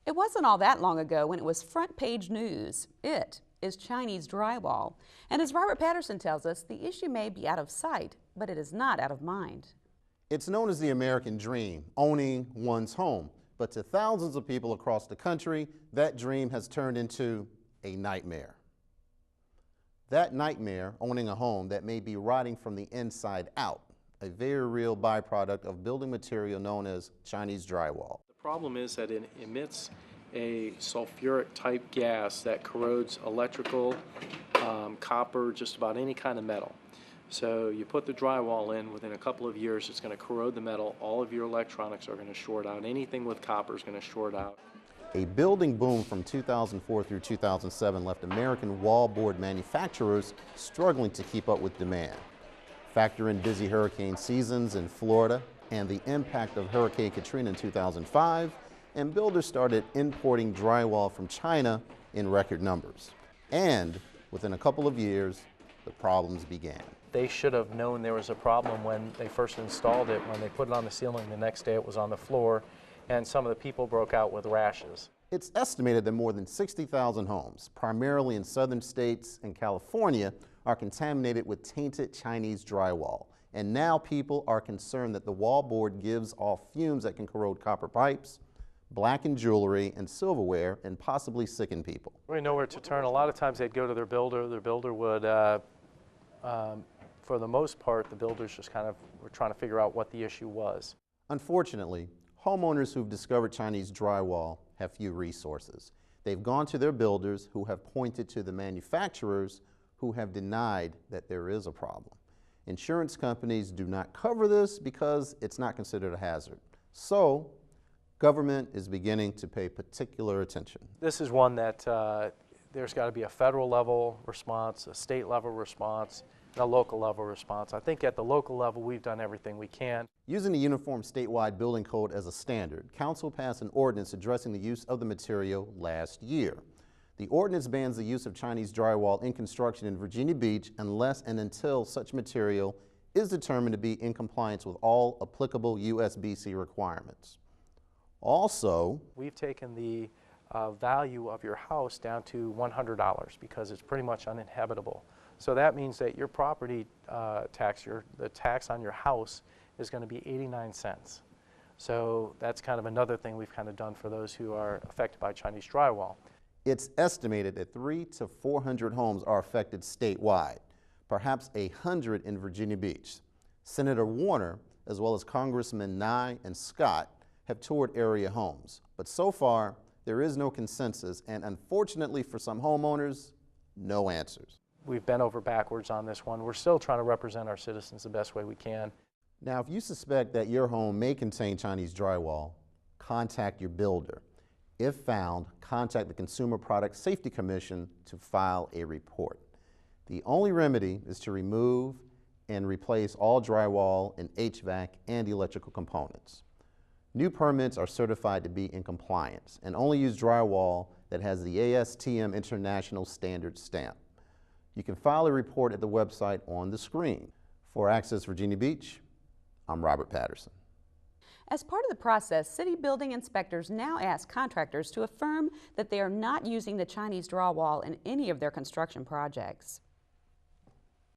It wasn't all that long ago when it was front page news. It is Chinese drywall. And as Robert Patterson tells us, the issue may be out of sight, but it is not out of mind. It's known as the American dream, owning one's home. But to thousands of people across the country, that dream has turned into a nightmare. That nightmare, owning a home that may be rotting from the inside out, a very real byproduct of building material known as Chinese drywall. The problem is that it emits a sulfuric type gas that corrodes electrical, copper, just about any kind of metal. So you put the drywall in, within a couple of years it's going to corrode the metal, all of your electronics are going to short out, anything with copper is going to short out. A building boom from 2004 through 2007 left American wallboard manufacturers struggling to keep up with demand. Factor in busy hurricane seasons in Florida and the impact of Hurricane Katrina in 2005, and builders started importing drywall from China in record numbers. And within a couple of years, the problems began. They should have known there was a problem when they first installed it. When they put it on the ceiling, the next day it was on the floor, and some of the people broke out with rashes. It's estimated that more than 60,000 homes, primarily in southern states and California, are contaminated with tainted Chinese drywall. And now people are concerned that the wallboard gives off fumes that can corrode copper pipes, blacken jewelry and silverware, and possibly sicken people. We know where to turn. A lot of times they'd go to their builder. Their builder would, for the most part, the builders just kind of were trying to figure out what the issue was. Unfortunately, homeowners who've discovered Chinese drywall have few resources. They've gone to their builders, who have pointed to the manufacturers who have denied that there is a problem. Insurance companies do not cover this because it's not considered a hazard. So, government is beginning to pay particular attention. This is one that there's got to be a federal level response, a state level response, and a local level response. I think at the local level we've done everything we can. Using the Uniform Statewide Building Code as a standard, Council passed an ordinance addressing the use of the material last year. The ordinance bans the use of Chinese drywall in construction in Virginia Beach unless and until such material is determined to be in compliance with all applicable USBC requirements. Also, we've taken the value of your house down to $100 because it's pretty much uninhabitable. So that means that your property tax, the tax on your house is going to be 89 cents. So that's kind of another thing we've kind of done for those who are affected by Chinese drywall. It's estimated that 300 to 400 homes are affected statewide, perhaps 100 in Virginia Beach. Senator Warner, as well as Congressmen Nye and Scott, have toured area homes. But so far, there is no consensus, and unfortunately for some homeowners, no answers. We've bent over backwards on this one. We're still trying to represent our citizens the best way we can. Now, if you suspect that your home may contain Chinese drywall, contact your builder. If found, contact the Consumer Product Safety Commission to file a report. The only remedy is to remove and replace all drywall and HVAC and electrical components. New permits are certified to be in compliance and only use drywall that has the ASTM International Standard stamp. You can file a report at the website on the screen. For Access Virginia Beach, I'm Robert Patterson. As part of the process, city building inspectors now ask contractors to affirm that they are not using the Chinese drywall in any of their construction projects.